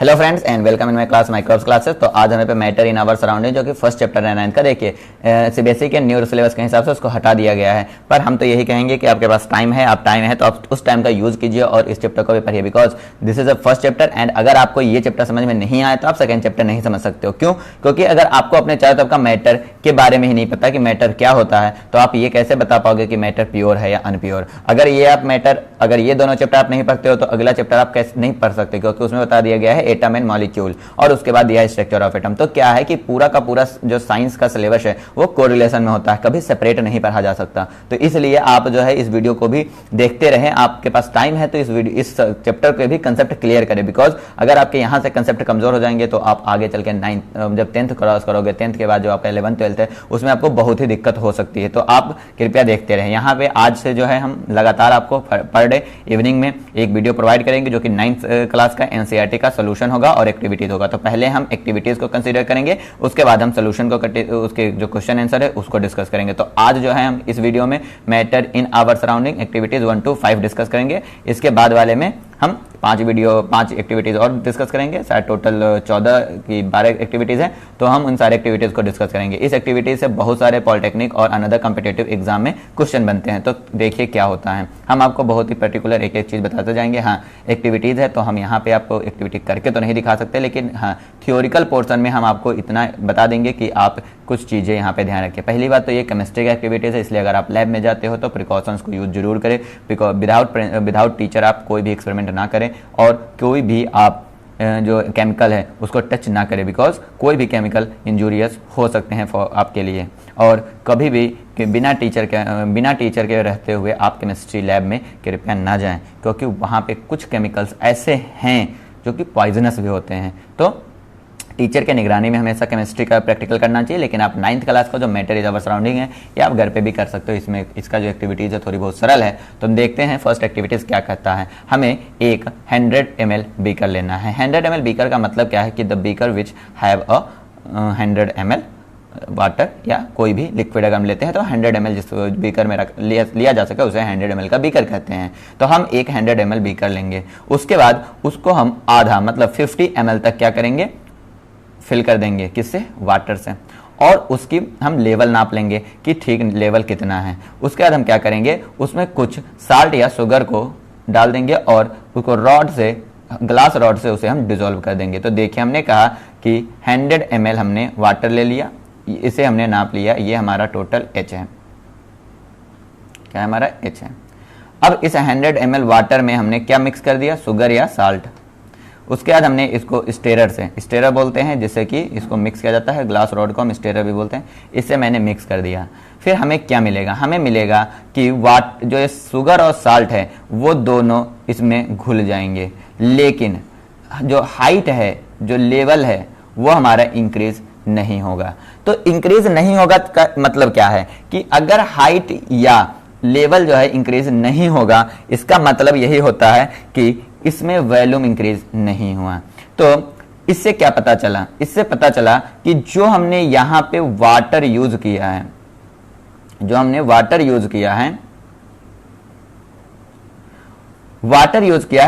Hello friends and welcome in my class microbes classes. तो आज हमें पे मैटर इन आवर सराउंडिंग जो कि फर्स्ट चैप्टर है 9th का, देखिए सीबीएसई के न्यू सिलेबस के हिसाब से उसको हटा दिया गया है। पर हम तो यही कहेंगे कि आपके पास टाइम है तो आप उस टाइम का यूज कीजिए और इस चैप्टर को भी पढ़िए, because this is a first chapter and अगर आपको ये चैप्टर समझ में नहीं आए तो आप सेकंड चैप्टर नहीं समझ सकते हो। क्यों? क्योंकि अगर आपको अपने चारों तरफ का मैटर के बारे में ही नहीं पता कि मैटर क्या होता है तो आप ये कैसे बता पाओगे कि मैटर प्योर है या अनप्योर। अगर ये दोनों चैप्टर आप नहीं पढ़ते हो तो अगला चैप्टर आप कैसे नहीं पढ़ सकते, क्योंकि उसमें बता दिया गया है एटम एंड मॉलिक्यूल और उसके बाद दिया है स्ट्रक्चर ऑफ एटम। तो क्या है कि पूरा का पूरा जो साइंस का सिलेबस है वो कोरिलेशन में होता है, कभी सेपरेट नहीं पढ़ा जा सकता। तो इसलिए आप जो है इस वीडियो को भी देखते रहें, आपके पास टाइम है तो इस चैप्टर के भी कंसेप्ट क्लियर करें, बिकॉज अगर आपके यहाँ से कंसेप्ट कमजोर हो जाएंगे तो आप आगे चल के जब 10th क्रॉस करोगे, 10th के बाद जो आपका 11th 12th है उसमें आपको बहुत ही दिक्कत हो सकती है। तो आप कृपया देखते रहें। यहाँ पे आज से जो है हम लगातार आपको पर डे इवनिंग में एक वीडियो प्रोवाइड करेंगे जो कि 9th क्लास का एनसीईआरटी का सोल्यूशन होगा और एक्टिविटीज होगा। तो पहले हम एक्टिविटीज को कंसीडर करेंगे, उसके बाद हम सोल्यूशन को उसके जो क्वेश्चन आंसर है उसको डिस्कस करेंगे। तो आज जो है हम इस वीडियो में matter in our surrounding activities 1 to 5 discuss करेंगे। इसके बाद वाले में हम 5 एक्टिविटीज और डिस्कस करेंगे। शायद टोटल 14 की 12 एक्टिविटीज हैं, तो हम उन सारे एक्टिविटीज को डिस्कस करेंगे। इस एक्टिविटीज से बहुत सारे पॉलिटेक्निक और अनदर कॉम्पिटिटिव एग्जाम में क्वेश्चन बनते हैं। तो देखिए क्या होता है, हम आपको बहुत ही पर्टिकुलर एक एक चीज बताते जाएंगे। हाँ, एक्टिविटीज है तो हम यहाँ पे आपको एक्टिविटी करके तो नहीं दिखा सकते, लेकिन हाँ थियोरिकल पोर्शन में हम आपको इतना बता देंगे कि आप कुछ चीजें यहाँ पे ध्यान रखें। पहली बात तो ये केमिस्ट्री का एक्टिविटीज है, इसलिए अगर आप लैब में जाते हो तो प्रिकॉशंस को यूज जरूर करें, बिकॉज विदाउट टीचर आप कोई भी एक्सपेरिमेंट ना करें और कोई भी आप जो केमिकल है उसको टच ना करें, बिकॉज कोई भी केमिकल इंजूरियस हो सकते हैं आपके लिए। और कभी भी बिना टीचर के रहते हुए आप केमिस्ट्री लैब में कृपया ना जाएं, क्योंकि वहाँ पे कुछ केमिकल्स ऐसे हैं जो कि पॉइजनस भी होते हैं। तो टीचर के निगरानी में हमेशा केमिस्ट्री का प्रैक्टिकल करना चाहिए। लेकिन आप 9th क्लास का जो मैटर इज आवर सराउंडिंग है ये आप घर पे भी कर सकते हो। इसमें इसका जो एक्टिविटीज़ है थोड़ी बहुत सरल है। तो हम देखते हैं फर्स्ट एक्टिविटीज़ क्या कहता है। हमें एक 100 ml बीकर लेना है। 100 ml बीकर का मतलब क्या है कि the beaker which have a 100 ml water या कोई भी लिक्विड अगर हम लेते हैं तो 100 ml जिस बीकर में लिया जा सके उसे 100 ml का बीकर कहते हैं। तो हम एक 100 ml बीकर लेंगे, उसके बाद उसको हम आधा मतलब 50 ml तक क्या करेंगे, फिल कर देंगे। किससे? वाटर से। और उसकी हम लेवल नाप लेंगे कि ठीक लेवल कितना है। उसके बाद हम क्या करेंगे, उसमें कुछ साल्ट या शुगर को डाल देंगे और उसको ग्लास रॉड से उसे हम डिसॉल्व कर देंगे। तो देखिए हमने कहा कि 100 ml हमने वाटर ले लिया, इसे हमने नाप लिया, ये हमारा टोटल H है। क्या है? हमारा H है। अब इस 100 ml वाटर में हमने क्या मिक्स कर दिया? शुगर या साल्ट। उसके बाद हमने इसको स्टेरर बोलते हैं जिससे कि इसको मिक्स किया जाता है, ग्लास रॉड को हम स्टेरर भी बोलते हैं। इससे मैंने मिक्स कर दिया। फिर हमें क्या मिलेगा? हमें मिलेगा कि जो ये शुगर और साल्ट है वो दोनों इसमें घुल जाएंगे, लेकिन जो हाइट है, जो लेवल है वो हमारा इंक्रीज नहीं होगा। तो इंक्रीज नहीं होगा का मतलब क्या है कि अगर हाइट या लेवल जो है इंक्रीज नहीं होगा, इसका मतलब यही होता है कि इसमें वॉल्यूम इंक्रीज नहीं हुआ। तो इससे क्या पता चला? इससे पता चला कि जो हमने यहां पे वाटर यूज किया है,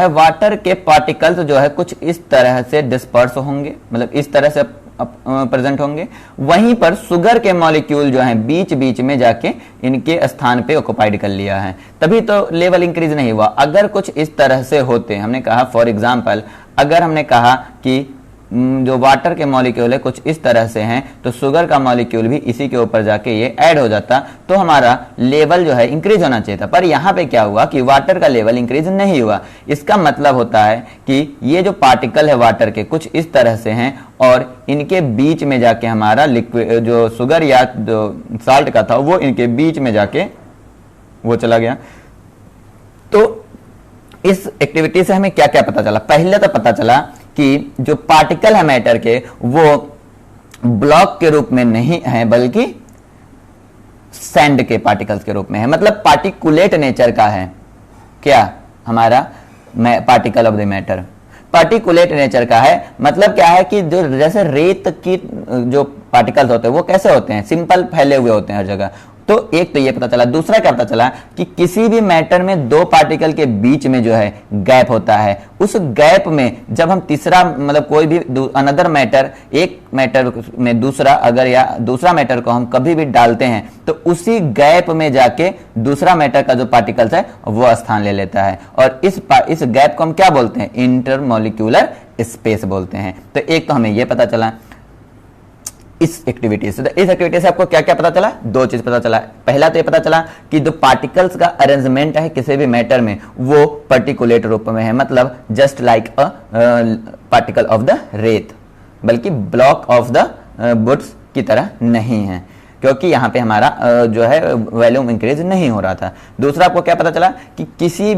वाटर के पार्टिकल्स जो है कुछ इस तरह से डिस्पर्स होंगे, मतलब इस तरह से प्रेजेंट होंगे। वहीं पर शुगर के मॉलिक्यूल जो हैं बीच बीच में जाके इनके स्थान पे ऑक्युपाइड कर लिया है, तभी तो लेवल इंक्रीज नहीं हुआ। अगर कुछ इस तरह से होते, हमने कहा फॉर एग्जांपल अगर हमने कहा कि जो वाटर के मॉलिक्यूल है कुछ इस तरह से हैं तो शुगर का मॉलिक्यूल भी इसी के ऊपर जाके ये ऐड हो जाता, तो हमारा लेवल जो है इंक्रीज होना चाहिए था। पर यहाँ पे क्या हुआ कि वाटर का लेवल इंक्रीज नहीं हुआ। इसका मतलब होता है कि ये जो पार्टिकल है वाटर के कुछ इस तरह से हैं और इनके बीच में जाके हमारा लिक्विड जो शुगर या जो साल्ट का था वो इनके बीच में जाके वो चला गया। तो इस एक्टिविटी से हमें क्या क्या पता चला? पहले तो पता चला कि जो पार्टिकल है मैटर के वो ब्लॉक के रूप में नहीं है बल्कि सैंड के पार्टिकल्स के रूप में है, मतलब पार्टिकुलेट नेचर का है। क्या? हमारा particle of the matter particulate nature का है। मतलब क्या है कि जो जैसे रेत की जो पार्टिकल्स होते हैं वो कैसे होते हैं? सिंपल फैले हुए होते हैं हर जगह। तो एक तो ये पता चला। दूसरा क्या पता चला कि किसी भी मैटर में दो पार्टिकल के बीच में जो है गैप होता है, उस गैप में जब हम तीसरा मतलब कोई भी अनदर मैटर, एक मैटर में दूसरा अगर या दूसरा मैटर को हम कभी भी डालते हैं तो उसी गैप में जाके दूसरा मैटर का जो पार्टिकल्स है वो स्थान ले लेता है, और इस गैप को हम क्या बोलते हैं, इंटरमॉलिक्यूलर स्पेस बोलते हैं। तो एक तो हमें ये पता चला इस एक्टिविटी से। इस एक्टिविटी से आपको क्या क्या पता चला, दो चीज पता चला। पहला तो ये पता चला कि जो पार्टिकल्स का अरेंजमेंट है किसी भी मैटर में वो पर्टिकुलेट रूप में है, मतलब just like a particle of the रेत, बल्कि ब्लॉक ऑफ द वुड्स की तरह नहीं है, क्योंकि यहाँ पे हमारा जो है वॉल्यूम इंक्रीज नहीं हो रहा था। दूसरा आपको क्या पता चला कि किसी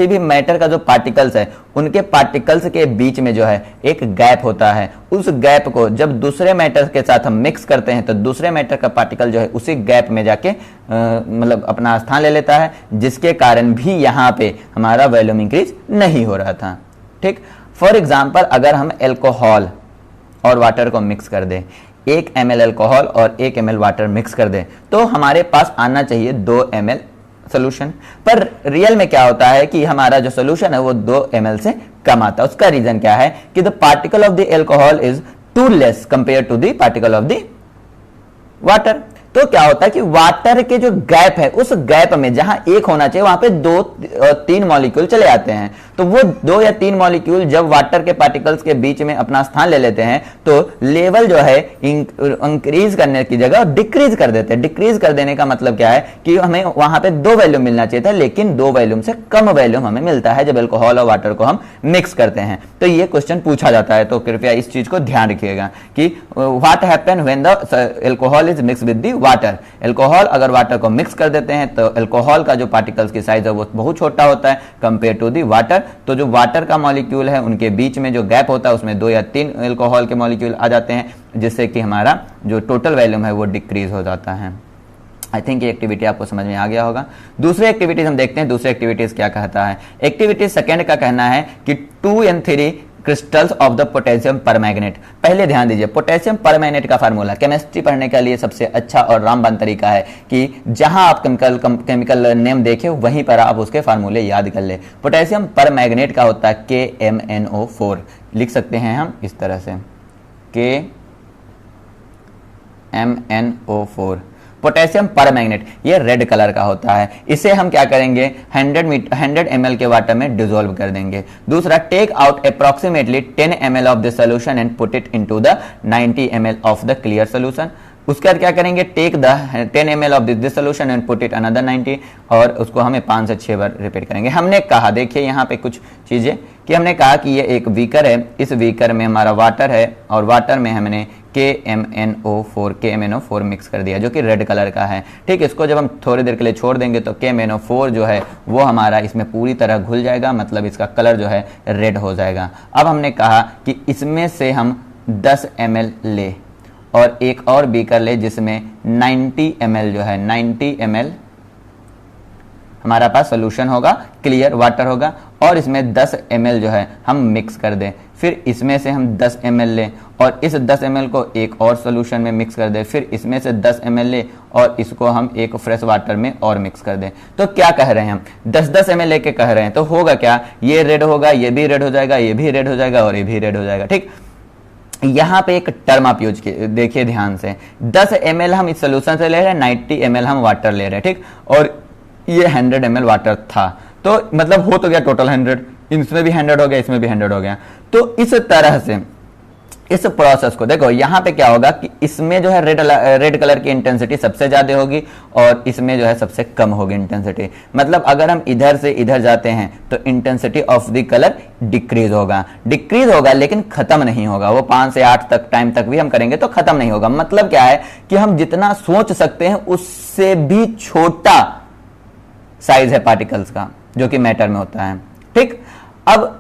भी मैटर का जो पार्टिकल्स है उनके पार्टिकल्स के बीच में जो है एक गैप होता है, उस गैप को जब दूसरे मैटर के साथ हम मिक्स करते हैं तो दूसरे मैटर का पार्टिकल जो है उसी गैप में जाके मतलब अपना स्थान ले लेता है, जिसके कारण भी यहाँ पे हमारा वॉल्यूम इंक्रीज नहीं हो रहा था। ठीक, फॉर एग्जाम्पल अगर हम एल्कोहल और वाटर को मिक्स कर दें, 1 ml अल्कोहल और 1 ml वाटर मिक्स कर दें तो हमारे पास आना चाहिए 2 ml सोल्यूशन, पर रियल में क्या होता है कि हमारा जो सोल्यूशन है वो 2 ml से कम आता है। उसका रीजन क्या है कि the particle of the alcohol is too less compare to the particle of the water. तो क्या होता है कि वाटर के जो गैप है उस गैप में जहां एक होना चाहिए वहां पे 2-3 मॉलिक्यूल चले आते हैं, तो वो 2 या 3 मॉलिक्यूल जब वाटर के पार्टिकल्स के बीच में अपना स्थान ले लेते हैं तो लेवल जो है इंक्रीज करने की जगह डिक्रीज कर देते हैं। डिक्रीज कर देने का मतलब क्या है कि हमें वहां पे 2 वॉल्यूम मिलना चाहिए था, लेकिन 2 वॉल्यूम से कम वॉल्यूम हमें मिलता है जब अल्कोहल और वाटर को हम मिक्स करते हैं। तो ये क्वेश्चन पूछा जाता है, तो कृपया इस चीज को ध्यान रखिएगा कि what happen when the alcohol is mix with the water. Alcohol अगर वाटर को मिक्स कर देते हैं तो अल्कोहल का जो पार्टिकल्स की साइज है वो बहुत छोटा होता है कंपेयर टू दी वाटर। तो जो वाटर का मॉलिक्यूल है उनके बीच में जो गैप होता है उसमें 2 या 3 अल्कोहल के मॉलिक्यूल आ जाते हैं, जिससे कि हमारा जो टोटल वॉल्यूम है वो डिक्रीज हो जाता है। आई थिंक ये एक्टिविटी आपको समझ में आ गया होगा। दूसरी एक्टिविटीज हम देखते हैं, दूसरी एक्टिविटीज क्या कहता है। एक्टिविटी सेकेंड का कहना है कि 2N3 crystals of the potassium permanganate. पहले ध्यान दीजिए, पोटेशियम परमैंगनेट का फार्मूला केमिस्ट्री पढ़ने के लिए सबसे अच्छा और रामबान तरीका है कि जहां आप केमिकल नेम देखें वहीं पर आप उसके फार्मूले याद कर ले। पोटेशियम परमैंगनेट का होता है KMnO4, लिख सकते हैं हम इस तरह से KMnO4। पोटेशियम परमैंगनेट ये रेड कलर का होता है, इसे हम क्या करेंगे 100 ml के वाटर में डिसॉल्व कर देंगे। दूसरा, take out approximately 10 ml of the solution and put it into the 90 ml of the clear solution. उसके बाद क्या करेंगे, take the 10 ml of this solution and put it another 90, और उसको हमें 5 से 6 बार रिपीट करेंगे। हमने कहा, देखिए यहाँ पे कुछ चीजें कि हमने कहा कि ये एक बीकर है, इस बीकर में हमारा वाटर है और वाटर में हमने KMnO4 मिक्स कर दिया जो कि रेड कलर का है। ठीक, इसको जब हम थोड़ी देर के लिए छोड़ देंगे तो KMnO4 जो है वो हमारा इसमें पूरी तरह घुल जाएगा, मतलब इसका कलर जो है रेड हो जाएगा। अब हमने कहा कि इसमें से हम 10 ml ले और एक और बीकर ले जिसमें 90 ml जो है 90 ml हमारा पास सोल्यूशन होगा, क्लियर वाटर होगा, और इसमें 10 ml जो है हम मिक्स कर दें। फिर इसमें से हम 10 ml लें और इस 10 ml को एक और सोल्यूशन में मिक्स कर दें। फिर इसमें से 10 ml लें और इसको हम एक फ्रेश वाटर में और मिक्स कर दें। तो क्या कह रहे हैं हम, 10-10 ml लेके कह रहे हैं, तो होगा क्या, ये रेड होगा, ये भी रेड हो जाएगा, ये भी रेड हो जाएगा और ये भी रेड हो जाएगा। ठीक, यहां पे एक टर्म आप यूज देखिए ध्यान से, 10 ml हम इस सोल्यूशन से ले रहे हैं, 90 ml हम वाटर ले रहे हैं। ठीक, और ये 100 ml वाटर था, तो मतलब हो तो गया टोटल 100, इसमें भी 100 हो गया, इसमें भी 100 हो गया। तो इस तरह से इस प्रोसेस को देखो, यहां पे क्या होगा कि इसमें जो है रेड कलर की इंटेंसिटी सबसे ज्यादा होगी और इसमें जो है सबसे कम होगी इंटेंसिटी। मतलब अगर हम इधर से इधर जाते हैं तो intensity of the colour decrease होगा लेकिन खत्म नहीं होगा। वो 5 से 8 तक टाइम तक भी हम करेंगे तो खत्म नहीं होगा। मतलब क्या है कि हम जितना सोच सकते हैं उससे भी छोटा साइज है पार्टिकल्स का जो कि मैटर में होता है। ठीक, अब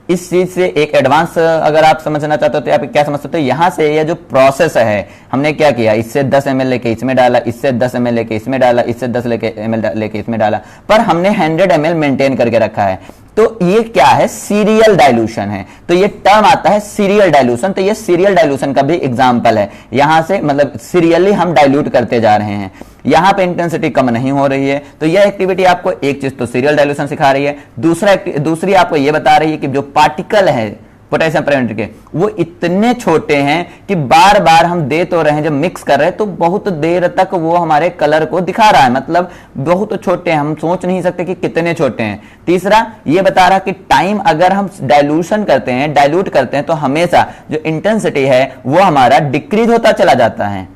इस चीज से एक एडवांस अगर आप समझना चाहते हो तो आप क्या समझ सकते हो, यहां से ये जो प्रोसेस है हमने क्या किया, इससे 10 ml लेके इसमें डाला, इससे 10 ml लेके इसमें डाला, इससे 10 ml लेके इसमें डाला, पर हमने 100 ml मेंटेन करके रखा है। तो ये क्या है, सीरियल डाइल्यूशन है। तो ये टर्म आता है सीरियल डाइल्यूशन। तो ये सीरियल डाइल्यूशन का भी एग्जांपल है। यहां से मतलब सीरियली हम डाइल्यूट करते जा रहे हैं। यहाँ पे इंटेंसिटी कम नहीं हो रही है। तो यह एक्टिविटी आपको एक चीज तो सीरियल डाइल्यूशन सिखा रही है, दूसरी आपको यह बता रही है कि जो पार्टिकल है पोटेशियम परमैंगनेट के वो इतने छोटे हैं कि बार बार हम दे तो रहे हैं, जब मिक्स कर रहे हैं तो बहुत देर तक वो हमारे कलर को दिखा रहा है, मतलब बहुत छोटे हैं, हम सोच नहीं सकते कि कितने छोटे हैं। तीसरा ये बता रहा कि टाइम अगर हम डाइल्यूशन करते हैं, डाइल्यूट करते हैं, तो हमेशा जो इंटेंसिटी है वो हमारा डिक्रीज होता चला जाता है,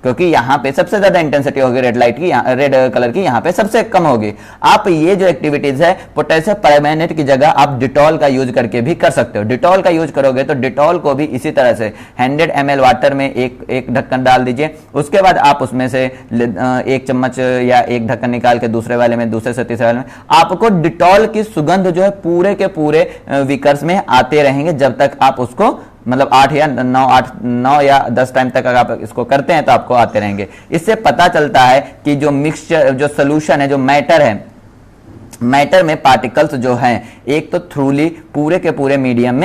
क्योंकि यहां पे सबसे ज्यादा इंटेंसिटी होगी रेड लाइट की, रेड कलर की, यहां पे सबसे कम होगी। आप ये जो एक्टिविटीज है पोटेशियम परमैंगनेट की जगह आप डिटॉल का यूज करके भी कर सकते हो। डिटॉल का यूज करोगे तो डिटॉल को भी इसी तरह से 100 ml वाटर में एक ढक्कन डाल दीजिए, उसके बाद आप उसमें से एक चम्मच या एक ढक्कन निकाल के दूसरे वाले में, दूसरे से तीसरे वाले में, आपको डिटॉल की सुगंध जो है पूरे के पूरे विकर्स में आते रहेंगे जब तक आप उसको मतलब 8 या 10 टाइम तक अगर आप इसको करते हैं तो आपको आते रहेंगे। इससे पता चलता है कि जो मिक्सचर, जो सोल्यूशन है, जो मैटर है, मैटर में पार्टिकल्स जो हैं एक तो थ्रूली पूरे के पूरे मीडियम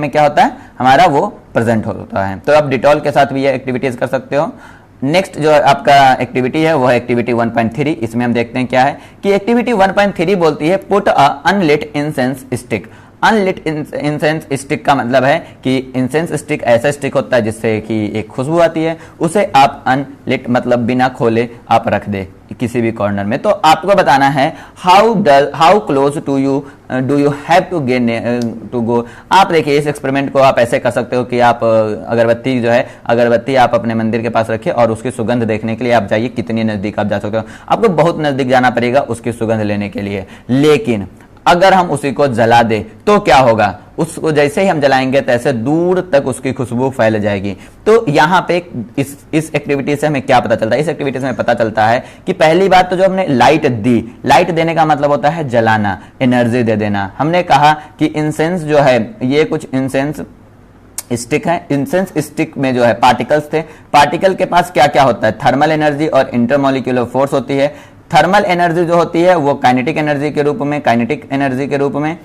में क्या होता है हमारा वो प्रेजेंट होता है। तो आप डिटॉल के साथ भी ये एक्टिविटीज कर सकते हो। नेक्स्ट जो आपका एक्टिविटी है वो है एक्टिविटी 1.3। इसमें हम देखते हैं क्या है कि एक्टिविटी 1.3 बोलती है put a unlit incense stick. Unlit incense stick का मतलब है कि इंसेंस स्टिक ऐसा स्टिक होता है जिससे कि एक खुशबू आती है, उसे आप अनलिट मतलब बिना खोले आप रख दे किसी भी कॉर्नर में। तो आपको बताना है how close to you do you have to gain to go. आप देखिए इस एक्सपेरिमेंट को आप ऐसे कर सकते हो कि आप अगरबत्ती आप अपने मंदिर के पास रखिए और उसकी सुगंध देखने के लिए आप जाइए, कितनी नजदीक आप जा सकते हो। आपको बहुत नजदीक जाना पड़ेगा उसकी सुगंध लेने के लिए, लेकिन अगर हम उसी को जला दे तो क्या होगा, उसको जैसे ही हम जलाएंगे तैसे दूर तक उसकी खुशबू फैल जाएगी। तो यहाँ पे इस एक्टिविटी से हमें क्या पता चलता है, इस एक्टिविटी से हमें पता चलता है कि पहली बात तो जो हमने लाइट दी, लाइट देने का मतलब होता है जलाना, एनर्जी दे देना। हमने कहा कि इंसेंस जो है ये कुछ इंसेंस स्टिक है, इंसेंस स्टिक में जो है पार्टिकल्स थे, पार्टिकल के पास क्या क्या होता है, थर्मल एनर्जी और इंटरमोलिक्यूलर फोर्स होती है। थर्मल एनर्जी जो होती है वो काइनेटिक एनर्जी के रूप में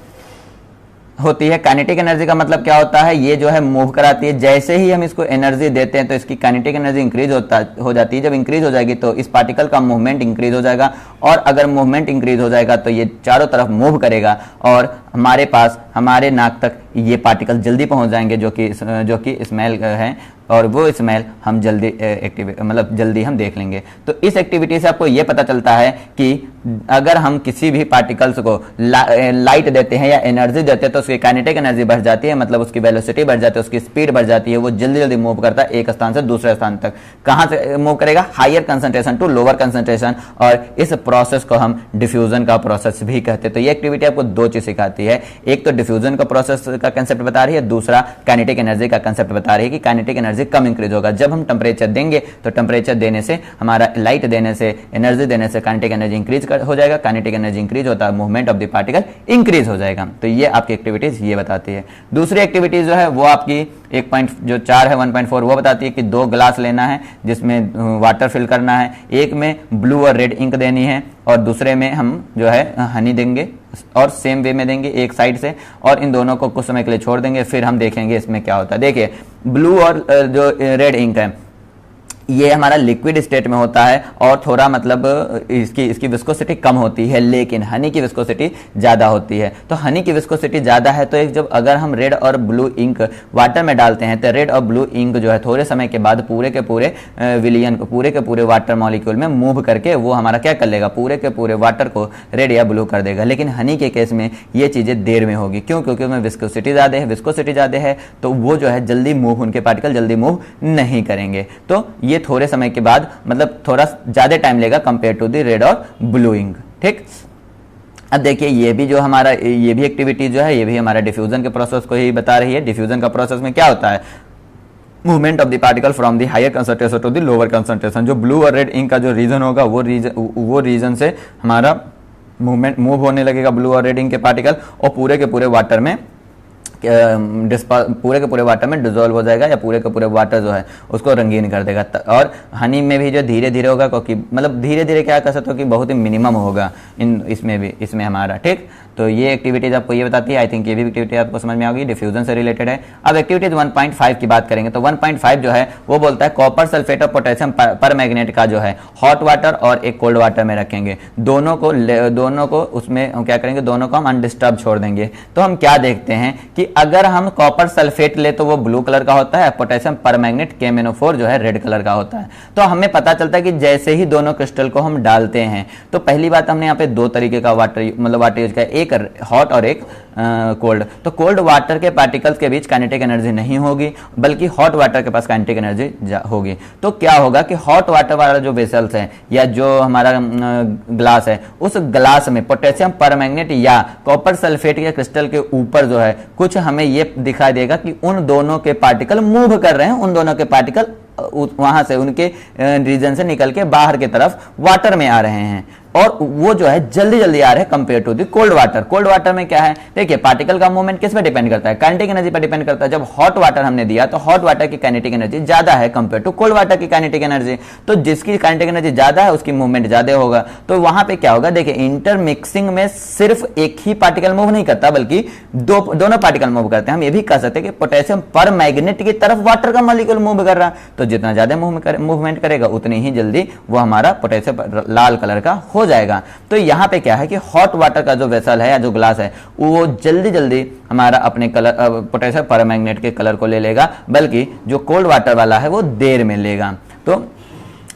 होती है। काइनेटिक एनर्जी का मतलब क्या होता है, ये जो है मूव कराती है। जैसे ही हम इसको एनर्जी देते हैं तो इसकी काइनेटिक एनर्जी इंक्रीज हो जाती है। जब इंक्रीज हो जाएगी तो इस पार्टिकल का मूवमेंट इंक्रीज हो जाएगा, और अगर मूवमेंट इंक्रीज हो जाएगा तो ये चारों तरफ मूव करेगा और हमारे पास, हमारे नाक तक ये पार्टिकल जल्दी पहुंच जाएंगे, जो कि स्मेल है, और वो स्मेल हम जल्दी हम देख लेंगे। तो इस एक्टिविटी से आपको ये पता चलता है कि अगर हम किसी भी पार्टिकल्स को लाइट देते हैं या एनर्जी देते हैं तो उसकी काइनेटिक एनर्जी बढ़ जाती है, मतलब उसकी वेलोसिटी बढ़ जाती है, उसकी स्पीड बढ़ जाती है, वो जल्दी जल्दी मूव करता है एक स्थान से दूसरे स्थान तक। कहां से मूव करेगा, higher concentration to lower concentration, और इस प्रोसेस को हम डिफ्यूजन का प्रोसेस भी कहते हैं। तो ये एक्टिविटी आपको दो चीज सिखाती है, एक तो डिफ्यूजन का प्रोसेस का कंसेप्ट बता रही है, दूसरा काइनेटिक एनर्जी का कंसेप्ट बता रही है कि काइनेटिक एनर्जी कम इंक्रीज होगा। जब हम टेम्परेचर देंगे तो टेम्परेचर देने से, हमारा लाइट देने से, एनर्जी देने से काइनेटिक एनर्जी इंक्रीज हो जाएगा, काइनेटिक एनर्जी इंक्रीज होता है, movement of the particle increase हो जाएगा। तो ये आपकी एक्टिविटीज ये बताती है। दूसरी एक्टिविटीज जो है वो आपकी 1.4 है 1.4 वो बताती है कि 2 ग्लास लेना है जिसमें वाटर फिल करना है, एक में ब्लू और रेड इंक देनी है और दूसरे में हम जो है हनी देंगे और सेम वे में देंगे एक साइड से, और इन दोनों को कुछ समय के लिए छोड़ देंगे, फिर हम देखेंगे इसमें क्या होता है। देखिए ब्लू और जो रेड इंक है ये हमारा लिक्विड स्टेट में होता है और थोड़ा मतलब इसकी विस्कोसिटी कम होती है, लेकिन हनी की विस्कोसिटी ज्यादा होती है। तो हनी की विस्कोसिटी ज्यादा है तो जब अगर हम रेड और ब्लू इंक वाटर में डालते हैं तो रेड और ब्लू इंक जो है थोड़े समय के बाद पूरे के पूरे विलियन को, पूरे के पूरे वाटर मॉलिक्यूल में मूव करके वो हमारा क्या कर लेगा, पूरे के पूरे वाटर को रेड या ब्लू कर देगा। लेकिन हनी के केस में ये चीजें देर में होगी, क्यों, क्योंकि उसमें विस्कोसिटी ज्यादा है तो वो जो है जल्दी मूव, उनके पार्टिकल जल्दी मूव नहीं करेंगे। तो ये थोड़े समय के बाद मतलब थोड़ा ज्यादा टाइम लेगा कंपेयर टू द रेड और ब्लू इंक। ठीक, अब देखिए ये भी एक्टिविटी जो है ये भी हमारा डिफ्यूजन के प्रोसेस को ही बता रही है। डिफ्यूजन का प्रोसेस में क्या होता है, movement of the particle from the higher concentration to the lower concentration. जो ब्लू और रेड इंक का जो रीजन होगा वो रीजन से हमारा मूवमेंट मूव होने लगेगा ब्लू और रेड इंक के पार्टिकल, और पूरे के पूरे वाटर में पूरे के पूरे वाटर में डिजोल्व हो जाएगा, या पूरे के पूरे वाटर जो है उसको रंगीन कर देगा। और हनी में भी जो धीरे धीरे होगा, क्योंकि मतलब धीरे धीरे क्या कर सकते हो कि बहुत ही मिनिमम होगा इसमें भी, इसमें हमारा। ठीक, तो ये एक्टिविटीज आपको ये बताती है। आई थिंक ये भी एक्टिविटी आपको समझ में आ गई, डिफ्यूजन से रिलेटेड है। अब एक्टिविटीज 1.5 की बात करेंगे तो 1.5 जो है वो बोलता है कॉपर सल्फेट और पोटेशियम पर मैग्नेट का जो है हॉट वाटर और एक कोल्ड वाटर में रखेंगे, दोनों को उसमें हम क्या करेंगे, दोनों को हम अनडिस्टर्ब छोड़ देंगे। तो हम क्या देखते हैं कि अगर हम कॉपर सल्फेट ले तो वो ब्लू कलर का होता है, पोटेशियम परमैग्नेट KMnO4 जो है रेड कलर का होता है। तो हमें पता चलता है कि जैसे ही दोनों क्रिस्टल को हम डालते हैं, तो पहली बात हमने यहाँ पे दो तरीके का वाटर यूज किया, एक हॉट और एक कोल्ड। तो कोल्ड वाटर के पार्टिकल्स के बीच काइनेटिक एनर्जी नहीं होगी, बल्कि हॉट वाटर के पास काइनेटिक एनर्जी होगी। तो क्या होगा कि हॉट वाटर वाला जो वेसल्स है या जो हमारा ग्लास है, उस ग्लास में पोटेशियम परमैग्नेट या कॉपर सल्फेट के क्रिस्टल के ऊपर जो है कुछ हमें ये दिखाई देगा कि उन दोनों के पार्टिकल मूव कर रहे हैं, उन दोनों के पार्टिकल वहां से उनके रीजन से निकल के बाहर की तरफ वाटर में आ रहे हैं, और वो जो है जल्दी जल्दी आ रहे हैं compare to the cold water. Cold water में क्या है, देखिए पार्टिकल का मूवमेंट किस पे डिपेंड करता है, काइनेटिक एनर्जी पर डिपेंड करता है। जब हॉट वाटर हमने दिया तो हॉट वाटर की काइनेटिक एनर्जी ज्यादा है कंपेयर टू कोल्ड वाटर की काइनेटिक एनर्जी, तो जिसकी काइनेटिक एनर्जी ज्यादा है उसकी मूवमेंट ज्यादा होगा। तो वहां पे क्या होगा, देखिए इंटरमिक्सिंग में सिर्फ एक ही पार्टिकल मूव नहीं करता, बल्कि दोनों पार्टिकल मूव करते हैं। हम ये भी कह सकते हैं कि पोटेशियम पर मैग्नेट की तरफ वाटर का मॉलिक्यूल मूव कर रहा है, तो जितना ज्यादा मूवमेंट करेगा उतनी ही जल्दी वो हमारा पोटेशियम लाल कलर का हो जाएगा। तो यहां पे क्या है कि हॉट वाटर का जो वेसल है या जो ग्लास है वो जल्दी जल्दी हमारा अपने कलर पोटेशियम परमैग्नेट के कलर को ले लेगा, बल्कि जो कोल्ड वाटर वाला है वो देर में लेगा। तो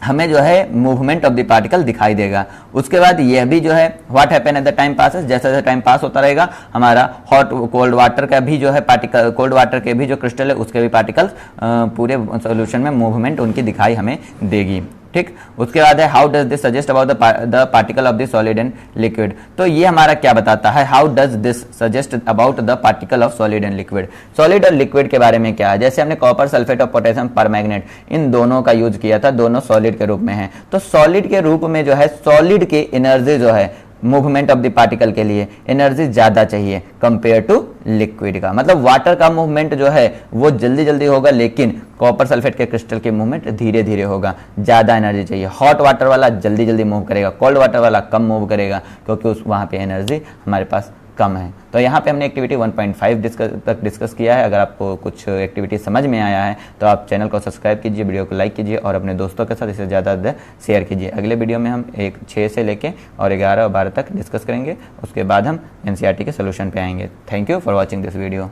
हमें जो है मूवमेंट ऑफ द पार्टिकल दिखाई देगा। उसके बाद यह भी जो है what happen at the time passes, जैसे जैसे टाइम पास होता रहेगा हमारा हॉट कोल्ड वाटर का भी जो है पार्टिकल, कोल्ड वाटर के भी जो क्रिस्टल है उसके भी पार्टिकल्स पूरे सॉल्यूशन में मूवमेंट उनकी दिखाई हमें देगी। ठीक, उसके बाद है how does this suggest about the particle of the solid and liquid. तो ये हमारा क्या बताता है, how does this suggest about the particle of solid and liquid. Solid और लिक्विड के बारे में क्या है, जैसे हमने कॉपर सल्फेट और पोटेशियम परमैग्नेट इन दोनों का यूज किया था, दोनों सॉलिड के रूप में है। तो सॉलिड के रूप में जो है सॉलिड की एनर्जी जो है मूवमेंट ऑफ द पार्टिकल के लिए एनर्जी ज्यादा चाहिए कंपेयर टू लिक्विड का। मतलब वाटर का मूवमेंट जो है वो जल्दी जल्दी होगा, लेकिन कॉपर सल्फेट के क्रिस्टल के मूवमेंट धीरे धीरे होगा, ज्यादा एनर्जी चाहिए। हॉट वाटर वाला जल्दी जल्दी मूव करेगा, कोल्ड वाटर वाला कम मूव करेगा, क्योंकि उस वहां पे एनर्जी हमारे पास कम है। तो यहाँ पे हमने एक्टिविटी 1.5 तक डिस्कस किया है। अगर आपको कुछ एक्टिविटी समझ में आया है तो आप चैनल को सब्सक्राइब कीजिए, वीडियो को लाइक कीजिए और अपने दोस्तों के साथ इसे ज़्यादा शेयर कीजिए। अगले वीडियो में हम 6 से लेके और 11 और 12 तक डिस्कस करेंगे, उसके बाद हम NCERT के सोल्यूशन पे आएंगे। Thank you for watching this video.